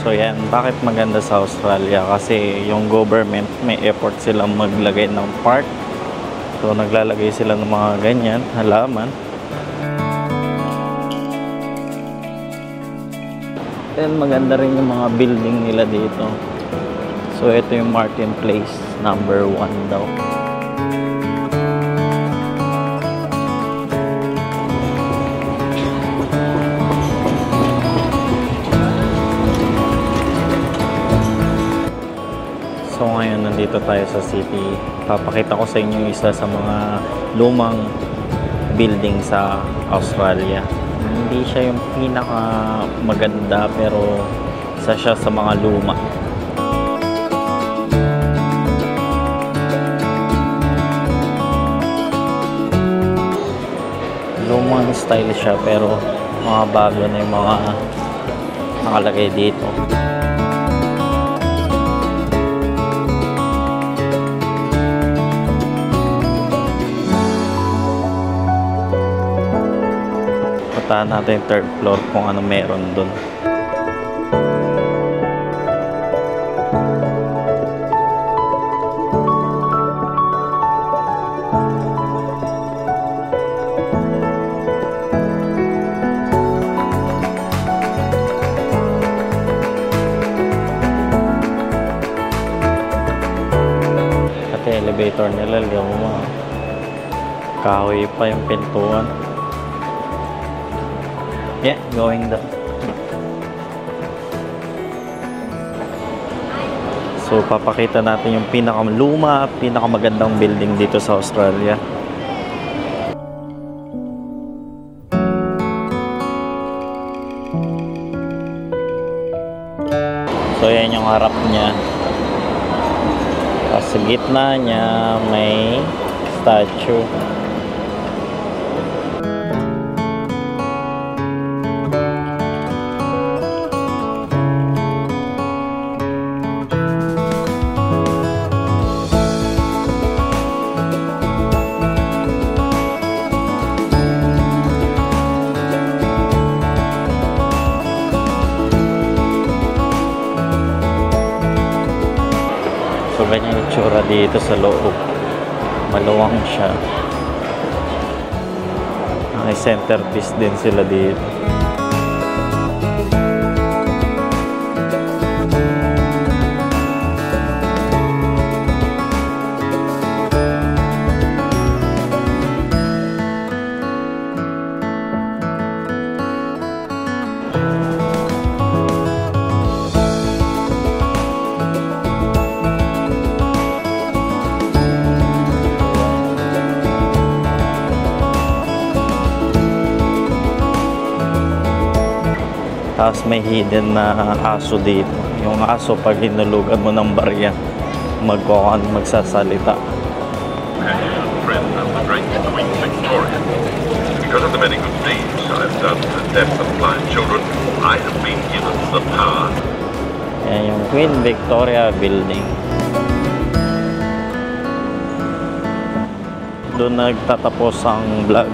So yan, bakit maganda sa Australia? Kasi yung government may effort silang maglagay ng park. So naglalagay sila ng mga ganyan, halaman. Then maganda rin yung mga building nila dito. So ito yung Martin Place, number 1 daw. So ngayon nandito tayo sa city. Papakita ko sa inyo isa sa mga lumang building sa Australia. Hindi siya yung pinaka maganda pero isa siya sa mga luma. Lumang style siya pero mga bago na yung mga nakalagay dito. Puntahan natin yung third floor kung ano meron dun. Pati elevator nila, luma. Kahoy pa yung pintuan. Yeah, going down. So, papakita natin yung pinakaluma, pinakamagandang building dito sa Australia. So, yan yung harap niya. Tapos, sa gitna niya, may statue. So, ganyan yung tsura dito sa loob. Maluwang siya. May centerpiece din sila dito. Tapos may hidden na aso dito. Yung aso pag hinulugan mo ng barya, magsasalita. Friend of the great Queen Victoria. Because of the many good deeds I've done to deaf and blind children, I have been given the power. Yan yung Queen Victoria Building. Doon nagtatapos ang vlog.